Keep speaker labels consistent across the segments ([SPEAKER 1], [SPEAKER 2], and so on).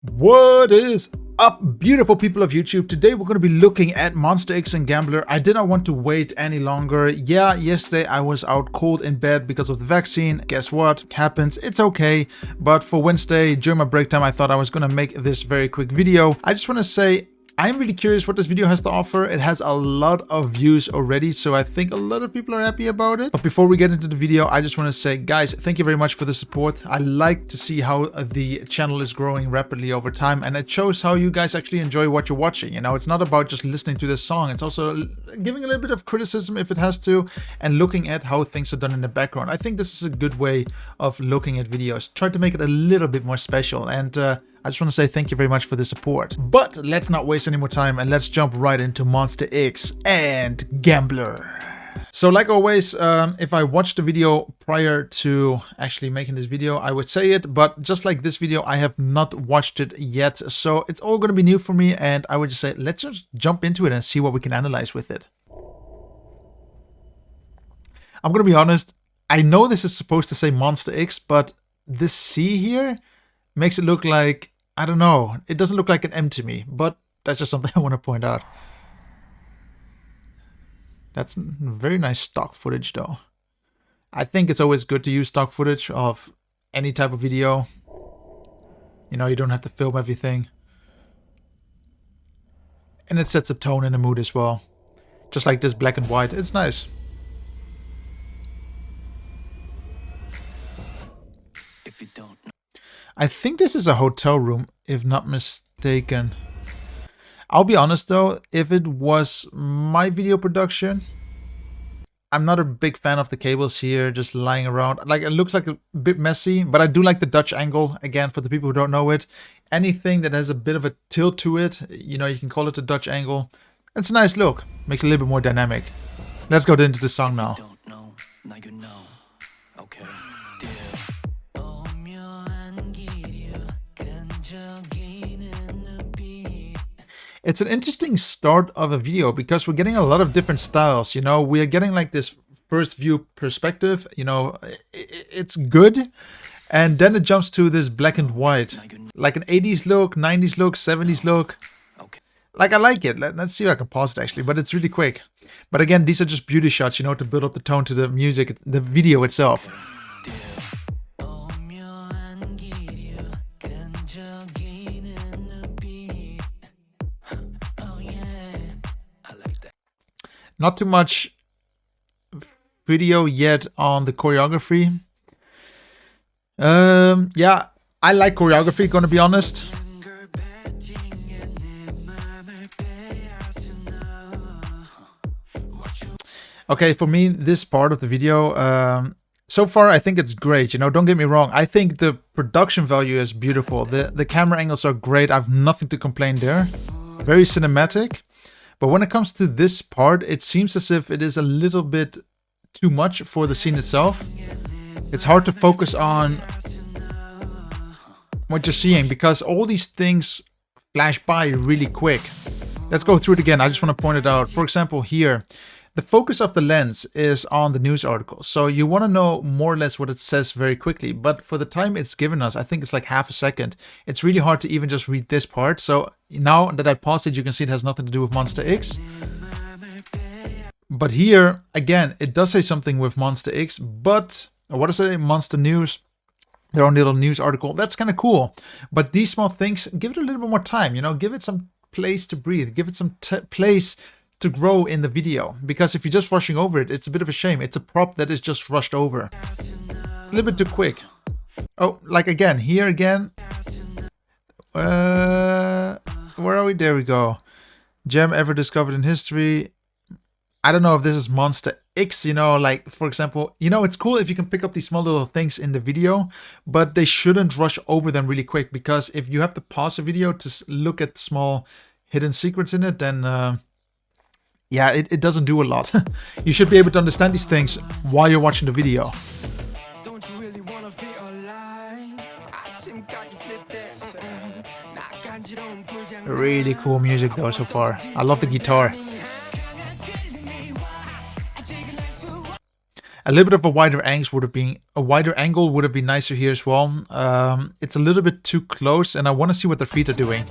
[SPEAKER 1] What is up, beautiful people of YouTube? Today we're going to be looking at 몬스타엑스 and Gambler. I did not want to wait any longer. Yeah, yesterday I was out cold in bed because of the vaccine. Guess what? Happens. It's okay. But for Wednesday, during my break time, I thought I was going to make this very quick video. I just want to say, I'm really curious what this video has to offer. It has a lot of views already, so I think a lot of people are happy about it. But before we get into the video, I just want to say, guys, thank you very much for the support. I like to see how the channel is growing rapidly over time, and it shows how you guys actually enjoy what you're watching. You know, it's not about just listening to this song. It's also giving a little bit of criticism if it has to, and looking at how things are done in the background. I think this is a good way of looking at videos. Try to make it a little bit more special, and I just want to say thank you very much for the support. But let's not waste any more time and let's jump right into 몬스타엑스 and Gambler. So like always, if I watched the video prior to actually making this video, I would say it, but just like this video, I have not watched it yet. So it's all going to be new for me, and I would just say, let's just jump into it and see what we can analyze with it. I'm going to be honest, I know this is supposed to say 몬스타엑스, but this C here makes it look like, I don't know, it doesn't look like an M to me, but that's just something I want to point out. That's very nice stock footage though. I think it's always good to use stock footage of any type of video. You know, you don't have to film everything. And it sets a tone and a mood as well. Just like this black and white, it's nice. If you don't know. I think this is a hotel room, if not mistaken. I'll be honest though, if it was my video production, I'm not a big fan of the cables here just lying around. Like, it looks like a bit messy, but I do like the Dutch angle. Again, for the people who don't know it, anything that has a bit of a tilt to it, you know, you can call it a Dutch angle. It's a nice look, makes it a little bit more dynamic. Let's go into the song now.
[SPEAKER 2] Don't know, now you know. Okay.
[SPEAKER 1] It's an interesting start of a video because we're getting a lot of different styles. You know, we are getting like this first view perspective, you know, it's good. And then it jumps to this black and white, like an 80s look, 90s look, 70s look. Like, I like it. Let's see if I can pause it actually, but it's really quick. But again, these are just beauty shots, you know, to build up the tone to the music, the video itself. Not too much video yet on the choreography. Yeah, I like choreography, gonna be honest. Okay, for me, this part of the video, so far I think it's great, you know, don't get me wrong. I think the production value is beautiful. The camera angles are great. I have nothing to complain there. Very cinematic. But when it comes to this part, it seems as if it is a little bit too much for the scene itself. It's hard to focus on what you're seeing because all these things flash by really quick. Let's go through it again. I just want to point it out. For example, here, the focus of the lens is on the news article. So you want to know more or less what it says very quickly. But for the time it's given us, I think it's like half a second. It's really hard to even just read this part. So now that I paused it, you can see it has nothing to do with 몬스타엑스. But here, again, it does say something with 몬스타엑스. But what does it say? Monster News. Their own little news article. That's kind of cool. But these small things, give it a little bit more time. You know, give it some place to breathe. Give it some place to grow in the video, because if you're just rushing over it, it's a bit of a shame. It's a prop that is just rushed over. It's a little bit too quick. Oh, like again, here again. Where are we? There we go. Gem ever discovered in history. I don't know if this is 몬스타엑스, you know, like, for example, you know, it's cool if you can pick up these small little things in the video, but they shouldn't rush over them really quick, because if you have to pause a video to look at small hidden secrets in it, then yeah, it doesn't do a lot. You should be able to understand these things while you're watching the video. Really cool music though so far. I love the guitar. A little bit of a wider angle would have been nicer here as well. It's a little bit too close, and I want to see what their feet are doing.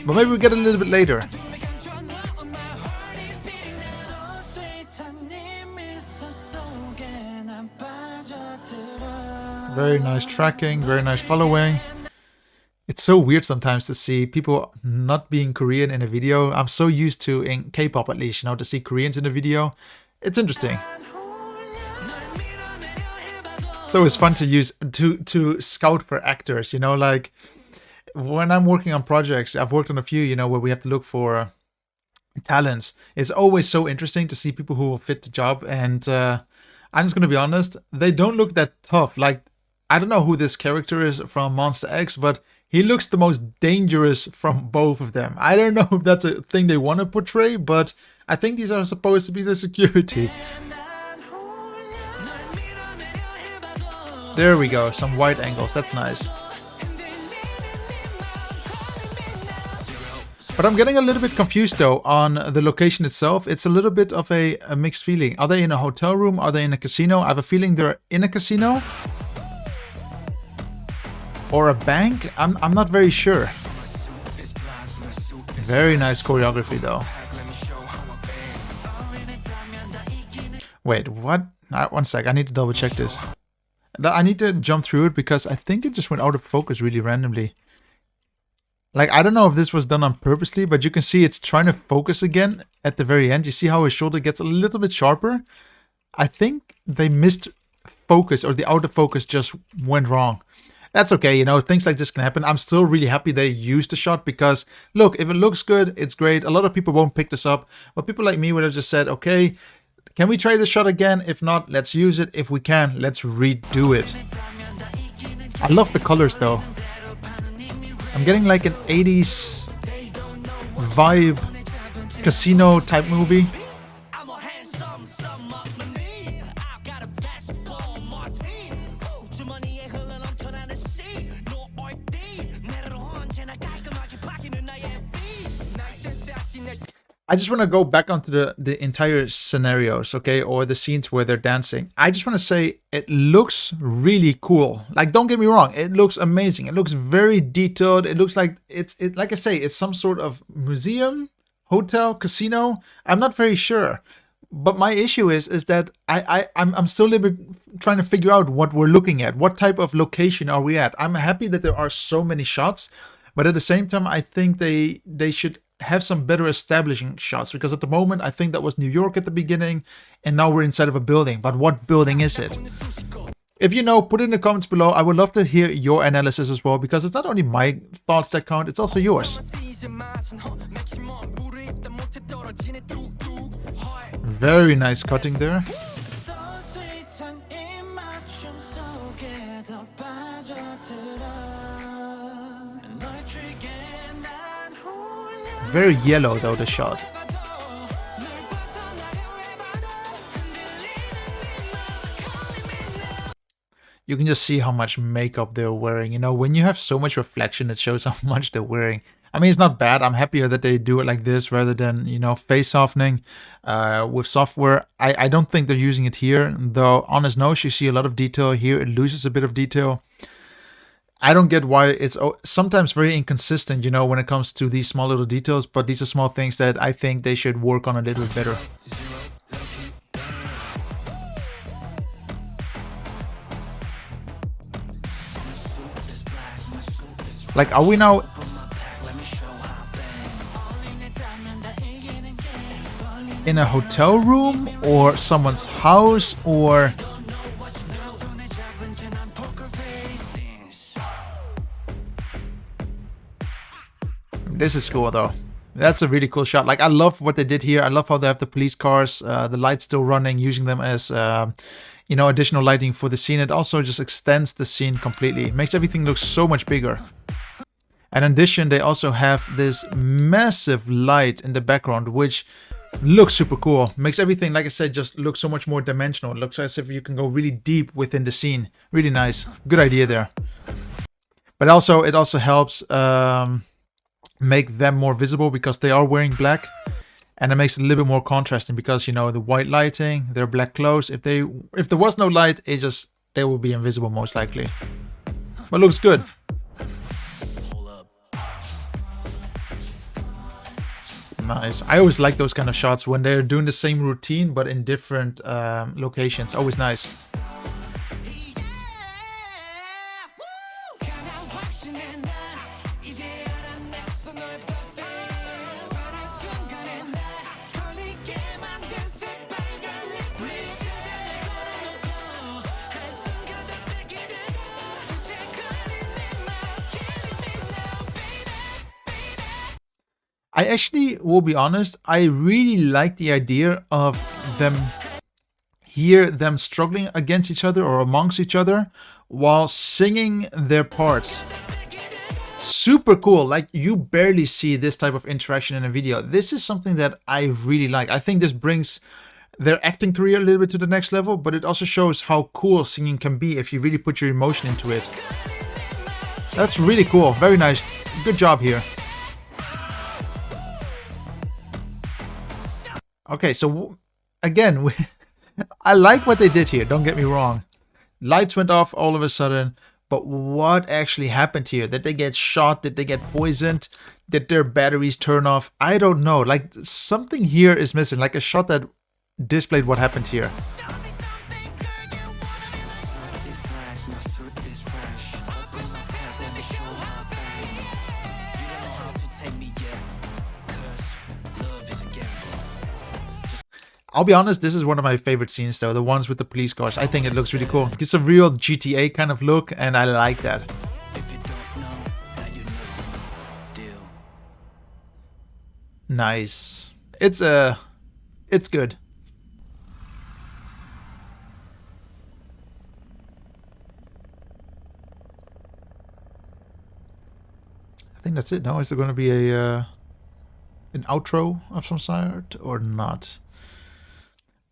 [SPEAKER 1] But maybe we get a little bit later. Very nice tracking, very nice following. It's so weird sometimes to see people not being Korean in a video. I'm so used to, in K-pop at least, you know, to see Koreans in a video. It's interesting. It's always fun to use to scout for actors, you know, like when I'm working on projects, I've worked on a few, you know, where we have to look for talents. It's always so interesting to see people who will fit the job, and I'm just gonna be honest, they don't look that tough. Like, I don't know who this character is from MONSTA, but he looks the most dangerous from both of them. I don't know if that's a thing they want to portray, but I think these are supposed to be the security. There we go, some wide angles, that's nice. But I'm getting a little bit confused though on the location itself. It's a little bit of a mixed feeling. Are they in a hotel room? Are they in a casino? I have a feeling they're in a casino. Or a bank? I'm not very sure. Very nice choreography though. Wait, what? One sec, I need to double check this. I need to jump through it because I think it just went out of focus really randomly. Like, I don't know if this was done on purposely, but you can see it's trying to focus again at the very end. You see how his shoulder gets a little bit sharper? I think they missed focus, or the out of focus just went wrong. That's okay, you know, things like this can happen. I'm still really happy they used the shot because, look, if it looks good, it's great. A lot of people won't pick this up, but people like me would have just said, okay, can we try the shot again? If not, let's use it. If we can, let's redo it. I love the colors though. I'm getting like an 80s vibe casino type movie. I just want to go back onto the entire scenarios, okay, or the scenes where they're dancing. I just want to say it looks really cool. Like, don't get me wrong, it looks amazing. It looks very detailed. It looks like like I say, it's some sort of museum, hotel, casino. I'm not very sure. But my issue is that I'm still a little bit trying to figure out what we're looking at. What type of location are we at? I'm happy that there are so many shots, but at the same time, I think they should have some better establishing shots, because at the moment I think that was New York at the beginning, and now we're inside of a building. But what building is it? If you know, put it in the comments below. I would love to hear your analysis as well, because it's not only my thoughts that count, it's also yours. Very nice cutting there. Very yellow though, the shot. You can just see how much makeup they're wearing. You know, when you have so much reflection, it shows how much they're wearing. I mean, it's not bad. I'm happier that they do it like this rather than, you know, face softening with software. I don't think they're using it here, though. On his nose, you see a lot of detail. Here, it loses a bit of detail. I don't get why it's sometimes very inconsistent, you know, when it comes to these small little details, but these are small things that I think they should work on a little bit better. Like, are we now... in a hotel room or someone's house, or... This is cool though. That's a really cool shot. Like, I love what they did here. I love how they have the police cars, the lights still running, using them as, you know, additional lighting for the scene. It also just extends the scene completely. It makes everything look so much bigger. And in addition, they also have this massive light in the background, which looks super cool. Makes everything, like I said, just look so much more dimensional. It looks as if you can go really deep within the scene. Really nice. Good idea there. But also, it also helps... make them more visible because they are wearing black, And it makes it a little bit more contrasting because, you know, the white lighting, their black clothes. If there was no light, they will be invisible most likely. But looks good. Nice. I always like those kind of shots when they're doing the same routine but in different locations. Always nice. I actually will be honest, I really like the idea of them struggling against each other or amongst each other while singing their parts. Super cool. Like, you barely see this type of interaction in a video. This is something that I really like. I think this brings their acting career a little bit to the next level, but it also shows how cool singing can be if you really put your emotion into it. That's really cool. Very nice. Good job here. Okay, so again, I like what they did here, don't get me wrong. Lights went off all of a sudden, but what actually happened here? Did they get shot? Did they get poisoned? Did their batteries turn off? I don't know. Like, something here is missing, like a shot that displayed what happened here. I'll be honest, this is one of my favorite scenes though, the ones with the police cars. I think it looks really cool. It's a real GTA kind of look, and I like that. Nice. It's good. I think that's it. No, is there going to be an outro of some sort or not?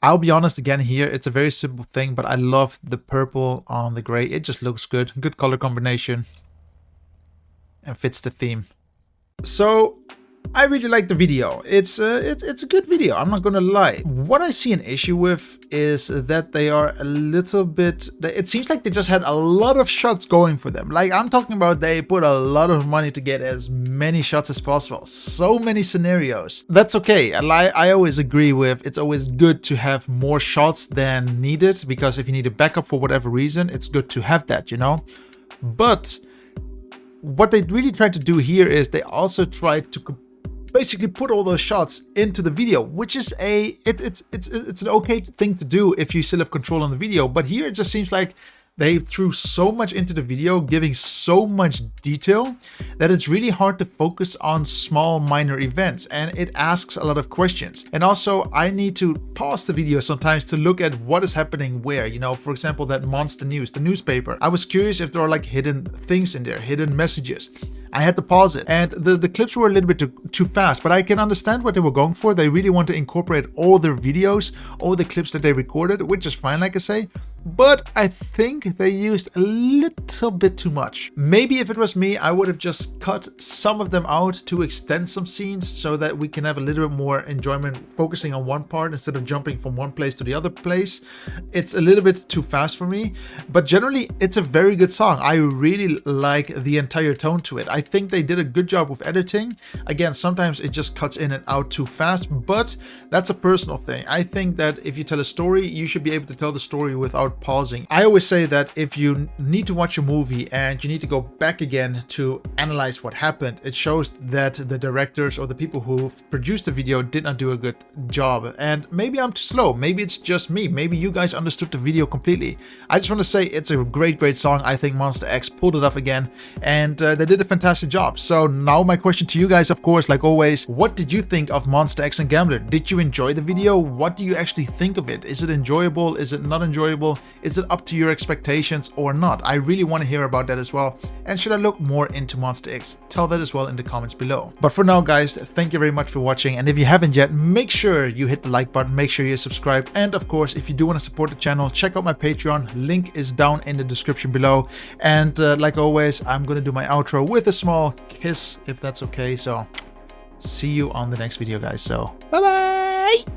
[SPEAKER 1] I'll be honest again here, it's a very simple thing, but I love the purple on the gray. It just looks good. Good color combination. And fits the theme. So, I really like the video. It's a good video, I'm not gonna lie. What I see an issue with is that they are a little bit... It seems like they just had a lot of shots going for them. Like, I'm talking about they put a lot of money to get as many shots as possible. So many scenarios. That's okay. I always agree with it's always good to have more shots than needed, because if you need a backup for whatever reason, it's good to have that, you know? But what they really tried to do here is they also tried to basically put all those shots into the video, which is it's an okay thing to do if you still have control on the video. But here it just seems like they threw so much into the video, giving so much detail, that it's really hard to focus on small minor events, and it asks a lot of questions. And also, I need to pause the video sometimes to look at what is happening where. You know, for example, that MONSTA news, the newspaper. I was curious if there are like hidden things in there, hidden messages. I had to pause it, and the clips were a little bit too fast, but I can understand what they were going for. They really want to incorporate all their videos, all the clips that they recorded, which is fine, like I say. But I think they used a little bit too much. Maybe if it was me, I would have just cut some of them out to extend some scenes so that we can have a little bit more enjoyment focusing on one part instead of jumping from one place to the other place. It's a little bit too fast for me, but generally it's a very good song. I really like the entire tone to it. I think they did a good job with editing. Again, sometimes it just cuts in and out too fast, but that's a personal thing. I think that if you tell a story, you should be able to tell the story without pausing. I always say that if you need to watch a movie and you need to go back again to analyze what happened, it shows that the directors or the people who produced the video did not do a good job. And maybe I'm too slow. Maybe it's just me. Maybe you guys understood the video completely. I just want to say it's a great song. I think MONSTA pulled it off again, and they did a fantastic job. So now my question to you guys, of course, like always, what did you think of MONSTA and Gambler? Did you enjoy the video? What do you actually think of it? Is it enjoyable? Is it not enjoyable? Is it up to your expectations or not? I really want to hear about that as well. And should I look more into MONSTA? Tell that as well in the comments below. But for now, guys, thank you very much for watching. And if you haven't yet, make sure you hit the like button, make sure you're subscribed. And of course, if you do want to support the channel, check out my Patreon. Link is down in the description below. And like always, I'm going to do my outro with a small kiss, if that's okay. So see you on the next video, guys. So bye bye.